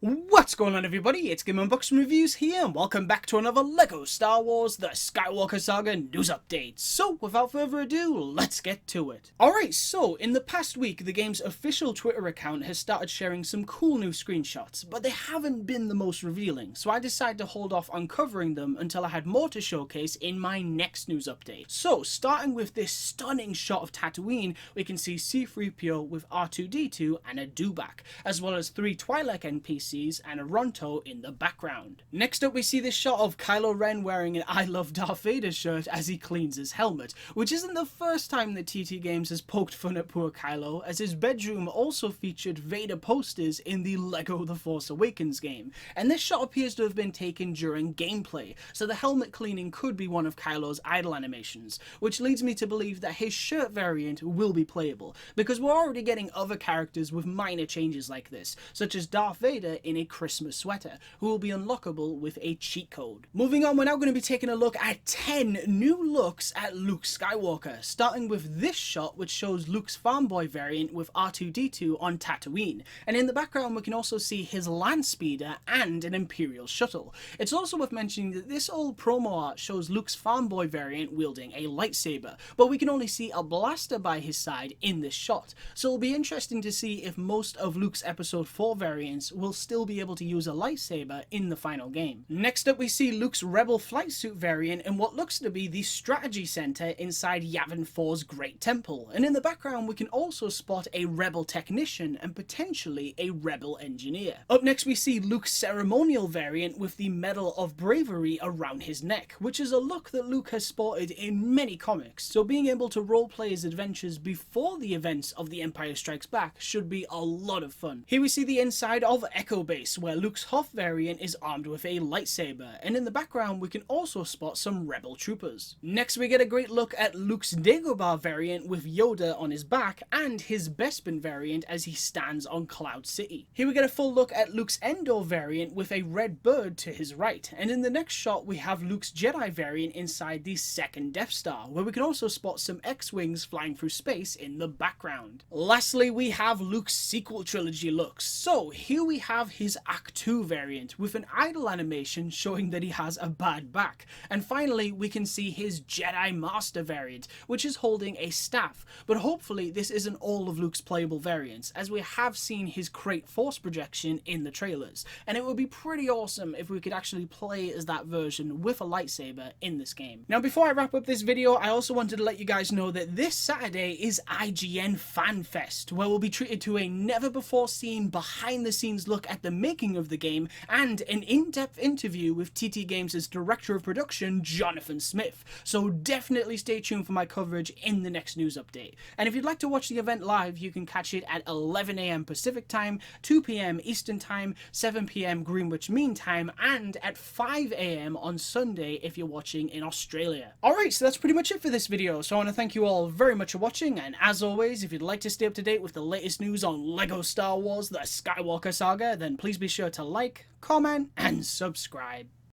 What's going on, everybody? It's GAMEUNBOXINGREVIEWS here, and welcome back to another LEGO Star Wars The Skywalker Saga news update. So, without further ado, let's get to it. Alright, so, in the past week, the game's official Twitter account has started sharing some cool new screenshots, but they haven't been the most revealing, so I decided to hold off on covering them until I had more to showcase in my next news update. So, starting with this stunning shot of Tatooine, we can see C-3PO with R2-D2 and a Dewback, as well as 3 Twi'lek NPCs and a Ronto in the background. Next up, we see this shot of Kylo Ren wearing an I Love Darth Vader shirt as he cleans his helmet, which isn't the first time that TT Games has poked fun at poor Kylo, as his bedroom also featured Vader posters in the LEGO The Force Awakens game, and this shot appears to have been taken during gameplay, so the helmet cleaning could be one of Kylo's idle animations, which leads me to believe that his shirt variant will be playable, because we're already getting other characters with minor changes like this, such as Darth Vader in a Christmas sweater, who will be unlockable with a cheat code. Moving on, we're now going to be taking a look at 10 new looks at Luke Skywalker, starting with this shot which shows Luke's farm boy variant with R2-D2 on Tatooine, and in the background we can also see his land speeder and an Imperial shuttle. It's also worth mentioning that this old promo art shows Luke's farm boy variant wielding a lightsaber, but we can only see a blaster by his side in this shot, so it'll be interesting to see if most of Luke's episode 4 variants will still be able to use a lightsaber in the final game. Next up, we see Luke's Rebel flight suit variant in what looks to be the strategy center inside Yavin 4's Great Temple, and in the background we can also spot a Rebel technician and potentially a Rebel engineer. Up next, we see Luke's Ceremonial variant with the Medal of Bravery around his neck, which is a look that Luke has sported in many comics, so being able to roleplay his adventures before the events of The Empire Strikes Back should be a lot of fun. Here we see the inside of Echo Base, where Luke's Hoth variant is armed with a lightsaber, and in the background we can also spot some Rebel troopers. Next, we get a great look at Luke's Dagobah variant with Yoda on his back, and his Bespin variant as he stands on Cloud City. Here we get a full look at Luke's Endor variant with a red bird to his right, and in the next shot we have Luke's Jedi variant inside the second Death Star, where we can also spot some X-Wings flying through space in the background. Lastly, we have Luke's sequel trilogy looks. So here we have his Ahch-To variant with an idle animation showing that he has a bad back, and finally we can see his Jedi Master variant, which is holding a staff, but hopefully this isn't all of Luke's playable variants, as we have seen his Crate Force projection in the trailers, and it would be pretty awesome if we could actually play as that version with a lightsaber in this game. Now, before I wrap up this video, I also wanted to let you guys know that this Saturday is IGN Fan Fest, where we'll be treated to a never before seen behind the scenes look at the making of the game and an in-depth interview with TT Games' director of production, Jonathan Smith, so definitely stay tuned for my coverage in the next news update. And if you'd like to watch the event live, you can catch it at 11 AM Pacific Time, 2 PM Eastern Time, 7 PM Greenwich Mean Time, and at 5 AM on Sunday if you're watching in Australia. Alright, so that's pretty much it for this video, so I want to thank you all very much for watching, and as always, if you'd like to stay up to date with the latest news on LEGO Star Wars The Skywalker Saga, then please be sure to like, comment, and subscribe.